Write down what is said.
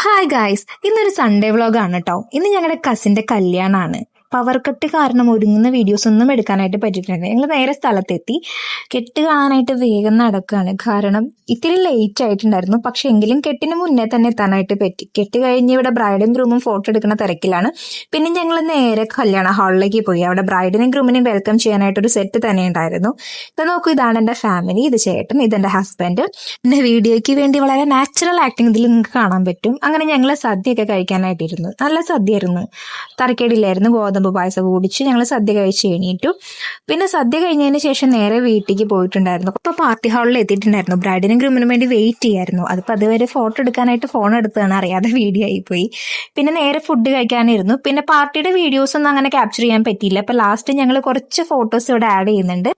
Hi guys, ഇന്നൊരു Sunday വ്ളോഗാണ് കേട്ടോ. ഇന്ന് ഞങ്ങളുടെ കസിന്റെ കല്യാണമാണ്. പവർ കട്ട് കാരണം ഒരുങ്ങുന്ന വീഡിയോസ് ഒന്നും എടുക്കാനായിട്ട് പറ്റിയിട്ടുണ്ട്. ഞങ്ങൾ നേരെ സ്ഥലത്തെത്തി. കെട്ട് കാണാനായിട്ട് വേഗം നടക്കുകയാണ്. കാരണം ഇത്തിരി ലേറ്റ് ആയിട്ടുണ്ടായിരുന്നു. പക്ഷെ എങ്കിലും കെട്ടിന് മുന്നേ തന്നെ എത്താനായിട്ട് പറ്റി. കെട്ട് കഴിഞ്ഞ് ഇവിടെ ബ്രൈഡും ഗ്രൂമും ഫോട്ടോ എടുക്കുന്ന തിരക്കിലാണ്. പിന്നെ ഞങ്ങൾ നേരെ കല്യാണ ഹാളിലേക്ക് പോയി. അവിടെ ബ്രൈഡിനെയും ഗ്രൂമിനെയും വെൽക്കം ചെയ്യാനായിട്ടൊരു സെറ്റ് തന്നെ ഉണ്ടായിരുന്നു. ഇത് നോക്കൂ, ഇതാണ് എൻ്റെ ഫാമിലി. ഇത് ചേട്ടൻ, ഇതെൻ്റെ ഹസ്ബൻഡ്. എൻ്റെ വീഡിയോയ്ക്ക് വേണ്ടി വളരെ നാച്ചുറൽ ആക്ടിങ് ഇതിൽ നിങ്ങൾക്ക് കാണാൻ പറ്റും. അങ്ങനെ ഞങ്ങൾ സദ്യയൊക്കെ കഴിക്കാനായിട്ടിരുന്നു. നല്ല സദ്യയായിരുന്നു. തരക്കേടില്ലായിരുന്നു. ഗോതമ്പ് പായസം കുടിച്ച് ഞങ്ങൾ സദ്യ കഴിച്ച് എണീറ്റു. പിന്നെ സദ്യ കഴിഞ്ഞതിന് ശേഷം നേരെ വീട്ടിലേക്ക് പോയിട്ടുണ്ടായിരുന്നു. അപ്പോൾ പാർട്ടി ഹാളിൽ എത്തിയിട്ടുണ്ടായിരുന്നു. ബ്രൈഡിനും ഗ്രൂമിനും വേണ്ടി വെയിറ്റ് ചെയ്യായിരുന്നു. അതിപ്പോൾ അതുവരെ ഫോട്ടോ എടുക്കാനായിട്ട് ഫോൺ എടുത്തതാണ്, അറിയാതെ വീഡിയോ ആയിപ്പോയി. പിന്നെ നേരെ ഫുഡ് കഴിക്കാനിരുന്നു. പിന്നെ പാർട്ടിയുടെ വീഡിയോസ് ഒന്നും അങ്ങനെ ക്യാപ്ചർ ചെയ്യാൻ പറ്റിയില്ല. അപ്പോൾ ലാസ്റ്റ് ഞങ്ങൾ കുറച്ച് ഫോട്ടോസ് ഇവിടെ ആഡ് ചെയ്യുന്നുണ്ട്.